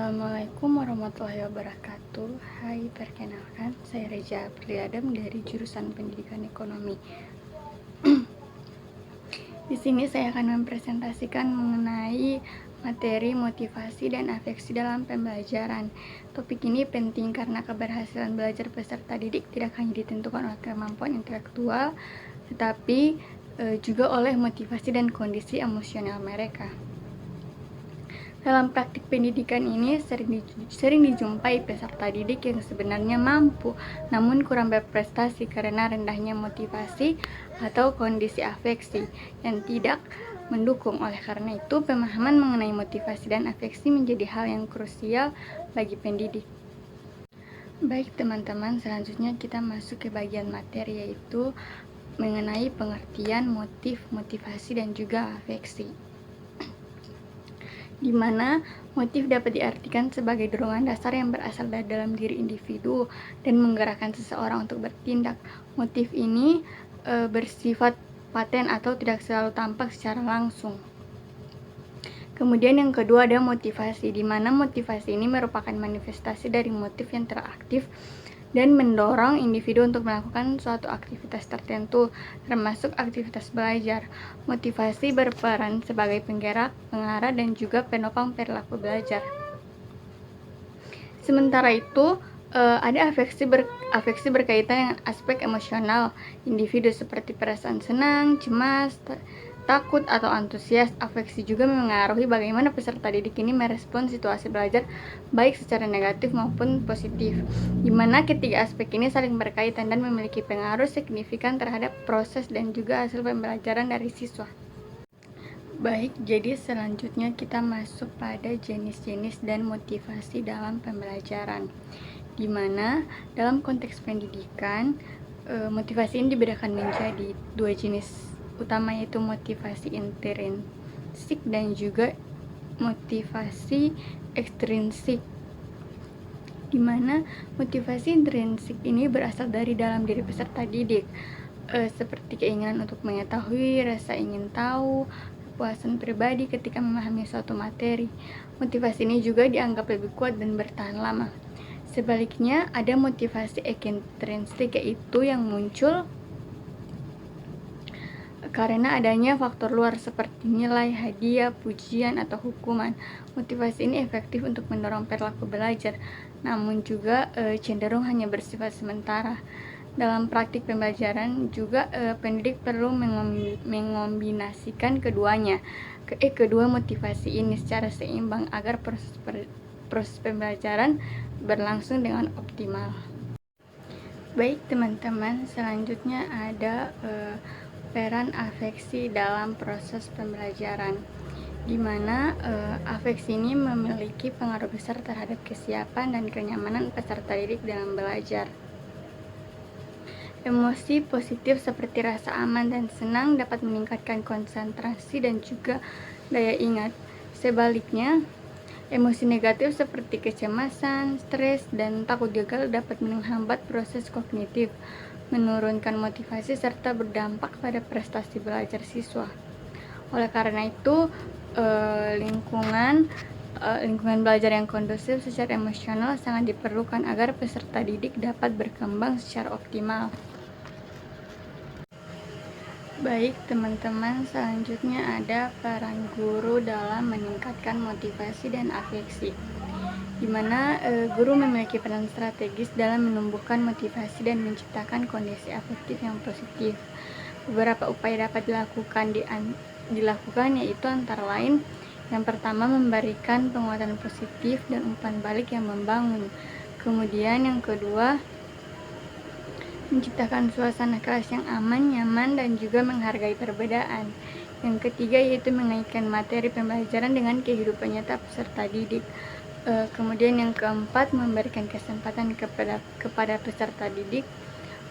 Assalamualaikum warahmatullahi wabarakatuh. Hai, perkenalkan, saya Reja Apriliadam dari jurusan Pendidikan Ekonomi. Di sini saya akan mempresentasikan mengenai materi motivasi dan afeksi dalam pembelajaran. Topik ini penting karena keberhasilan belajar peserta didik tidak hanya ditentukan oleh kemampuan intelektual, tetapi juga oleh motivasi dan kondisi emosional mereka. Dalam praktik pendidikan ini sering dijumpai peserta didik yang sebenarnya mampu namun kurang berprestasi karena rendahnya motivasi atau kondisi afeksi yang tidak mendukung. Oleh karena itu, pemahaman mengenai motivasi dan afeksi menjadi hal yang krusial bagi pendidik. Baik teman-teman, selanjutnya kita masuk ke bagian materi, yaitu mengenai pengertian motif, motivasi, dan juga afeksi, di mana motif dapat diartikan sebagai dorongan dasar yang berasal dari dalam diri individu dan menggerakkan seseorang untuk bertindak. Motif ini bersifat paten atau tidak selalu tampak secara langsung. Kemudian yang kedua ada motivasi, di mana motivasi ini merupakan manifestasi dari motif yang teraktif dan mendorong individu untuk melakukan suatu aktivitas tertentu, termasuk aktivitas belajar. Motivasi berperan sebagai penggerak, pengarah, dan juga penopang perilaku belajar. Sementara itu, ada afeksi berkaitan dengan aspek emosional individu seperti perasaan senang, cemas, takut, atau antusias. Afeksi juga mengaruhi bagaimana peserta didik ini merespons situasi belajar, baik secara negatif maupun positif, di mana ketiga aspek ini saling berkaitan dan memiliki pengaruh signifikan terhadap proses dan juga hasil pembelajaran dari siswa. Baik, jadi selanjutnya kita masuk pada jenis-jenis dan motivasi dalam pembelajaran, di mana dalam konteks pendidikan, motivasi ini dibedakan menjadi dua jenis utama, yaitu motivasi intrinsik dan juga motivasi ekstrinsik, di mana motivasi intrinsik ini berasal dari dalam diri peserta didik, seperti keinginan untuk mengetahui, rasa ingin tahu, kepuasan pribadi ketika memahami suatu materi. Motivasi ini juga dianggap lebih kuat dan bertahan lama. Sebaliknya, ada motivasi ekstrinsik, yaitu yang muncul karena adanya faktor luar seperti nilai, hadiah, pujian, atau hukuman. Motivasi ini efektif untuk mendorong perilaku belajar, namun juga cenderung hanya bersifat sementara. Dalam praktik pembelajaran juga pendidik perlu mengombinasikan kedua motivasi ini secara seimbang agar proses pembelajaran berlangsung dengan optimal. Baik teman-teman, selanjutnya ada peran afeksi dalam proses pembelajaran, di mana afeksi ini memiliki pengaruh besar terhadap kesiapan dan kenyamanan peserta didik dalam belajar. Emosi positif seperti rasa aman dan senang dapat meningkatkan konsentrasi dan juga daya ingat. Sebaliknya, emosi negatif seperti kecemasan, stres, dan takut gagal dapat menghambat proses kognitif, menurunkan motivasi, serta berdampak pada prestasi belajar siswa. Oleh karena itu, lingkungan belajar yang kondusif secara emosional sangat diperlukan agar peserta didik dapat berkembang secara optimal. Baik teman-teman, selanjutnya ada peran guru dalam meningkatkan motivasi dan afeksi, di mana guru memiliki peran strategis dalam menumbuhkan motivasi dan menciptakan kondisi afektif yang positif. Beberapa upaya dapat dilakukan yaitu antara lain, yang pertama memberikan penguatan positif dan umpan balik yang membangun. Kemudian yang kedua, menciptakan suasana kelas yang aman, nyaman, dan juga menghargai perbedaan. Yang ketiga yaitu mengaitkan materi pembelajaran dengan kehidupan nyata peserta didik. Kemudian yang keempat, memberikan kesempatan kepada peserta didik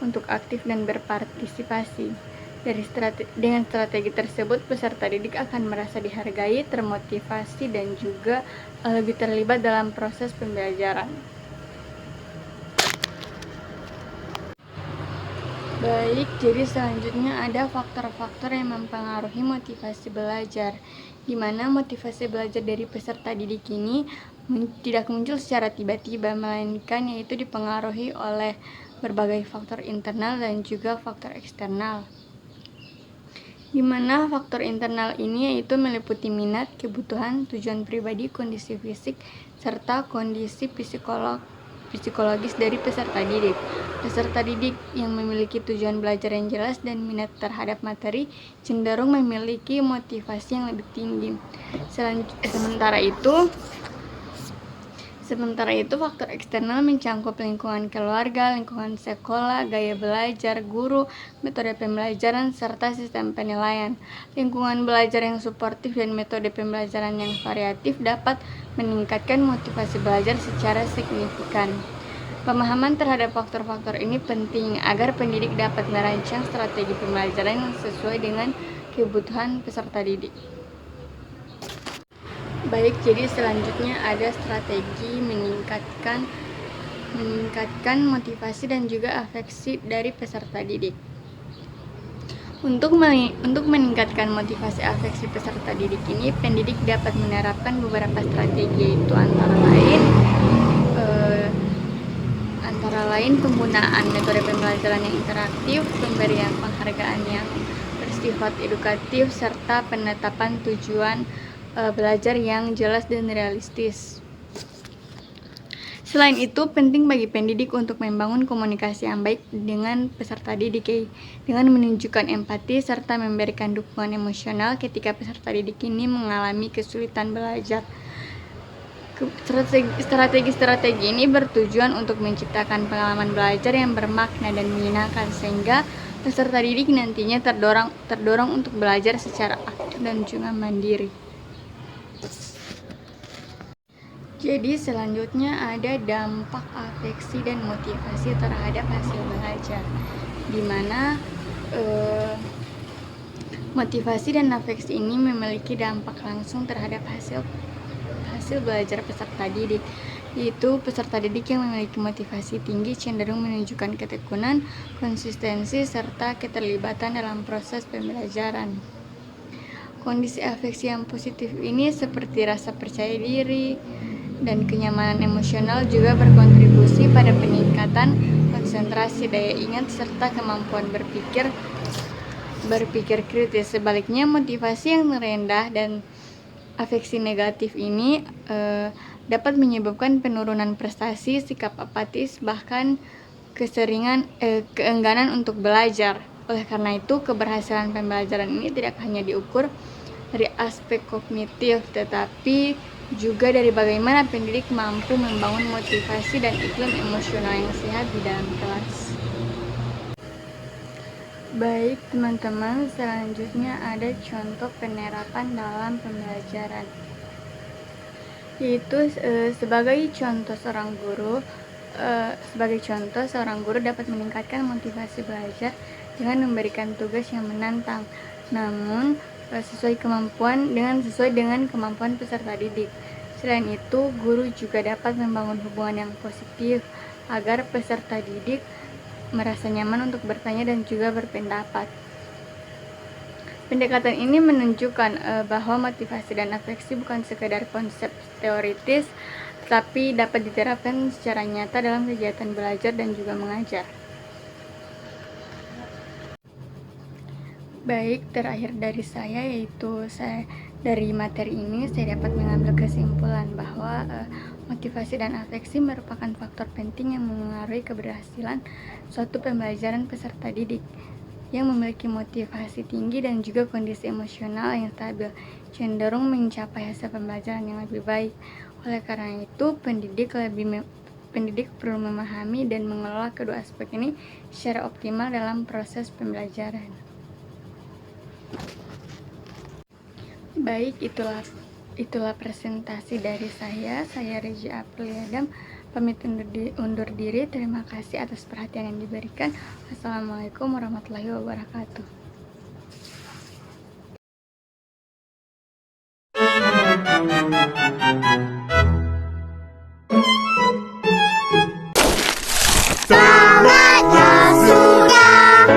untuk aktif dan berpartisipasi. Dengan strategi tersebut, peserta didik akan merasa dihargai, termotivasi, dan juga lebih terlibat dalam proses pembelajaran. Baik, jadi selanjutnya ada faktor-faktor yang mempengaruhi motivasi belajar, di mana motivasi belajar dari peserta didik ini tidak muncul secara tiba-tiba, melainkan yaitu dipengaruhi oleh berbagai faktor internal dan juga faktor eksternal. Di mana faktor internal ini yaitu meliputi minat, kebutuhan, tujuan pribadi, kondisi fisik, serta kondisi psikologis dari peserta didik. Peserta didik yang memiliki tujuan belajar yang jelas dan minat terhadap materi cenderung memiliki motivasi yang lebih tinggi. Sementara itu, faktor eksternal mencakup lingkungan keluarga, lingkungan sekolah, gaya belajar, guru, metode pembelajaran, serta sistem penilaian. Lingkungan belajar yang suportif dan metode pembelajaran yang variatif dapat meningkatkan motivasi belajar secara signifikan. Pemahaman terhadap faktor-faktor ini penting agar pendidik dapat merancang strategi pembelajaran yang sesuai dengan kebutuhan peserta didik. Baik, jadi selanjutnya ada strategi meningkatkan motivasi dan juga afeksi dari peserta didik. Untuk meningkatkan motivasi afeksi peserta didik ini, pendidik dapat menerapkan beberapa strategi, yaitu antara lain penggunaan metode pembelajaran yang interaktif, pemberian penghargaan yang bersifat edukatif, serta penetapan tujuan belajar yang jelas dan realistis. Selain itu, penting bagi pendidik untuk membangun komunikasi yang baik dengan peserta didik dengan menunjukkan empati serta memberikan dukungan emosional ketika peserta didik ini mengalami kesulitan belajar. Strategi ini bertujuan untuk menciptakan pengalaman belajar yang bermakna dan menyenangkan sehingga peserta didik nantinya terdorong untuk belajar secara aktif dan juga mandiri. Jadi selanjutnya ada dampak afeksi dan motivasi terhadap hasil belajar, di mana motivasi dan afeksi ini memiliki dampak langsung terhadap hasil belajar peserta didik, yaitu peserta didik yang memiliki motivasi tinggi cenderung menunjukkan ketekunan, konsistensi, serta keterlibatan dalam proses pembelajaran. Kondisi afeksi yang positif ini seperti rasa percaya diri dan kenyamanan emosional juga berkontribusi pada peningkatan konsentrasi, daya ingat, serta kemampuan berpikir kritis. Sebaliknya, motivasi yang rendah dan afeksi negatif ini dapat menyebabkan penurunan prestasi, sikap apatis, bahkan keengganan untuk belajar. Oleh karena itu, keberhasilan pembelajaran ini tidak hanya diukur dari aspek kognitif, tetapi juga dari bagaimana pendidik mampu membangun motivasi dan iklim emosional yang sehat di dalam kelas. Baik teman-teman, selanjutnya ada contoh penerapan dalam pembelajaran, yaitu sebagai contoh seorang guru dapat meningkatkan motivasi belajar dengan memberikan tugas yang menantang, namun sesuai dengan kemampuan peserta didik. Selain itu, guru juga dapat membangun hubungan yang positif agar peserta didik merasa nyaman untuk bertanya dan juga berpendapat. Pendekatan ini menunjukkan bahwa motivasi dan afeksi bukan sekedar konsep teoritis, tapi dapat diterapkan secara nyata dalam kegiatan belajar dan juga mengajar. Baik, terakhir dari saya yaitu dari materi ini saya dapat mengambil kesimpulan bahwa motivasi dan afeksi merupakan faktor penting yang mengaruhi keberhasilan suatu pembelajaran peserta didik. Yang memiliki motivasi tinggi dan juga kondisi emosional yang stabil cenderung mencapai hasil pembelajaran yang lebih baik. Oleh karena itu, pendidik perlu memahami dan mengelola kedua aspek ini secara optimal dalam proses pembelajaran. Baik, itulah presentasi dari saya Regia Aprilia Adam, pamit undur diri. Terima kasih atas perhatian yang diberikan. Wassalamualaikum warahmatullahi wabarakatuh. Saatnya sudah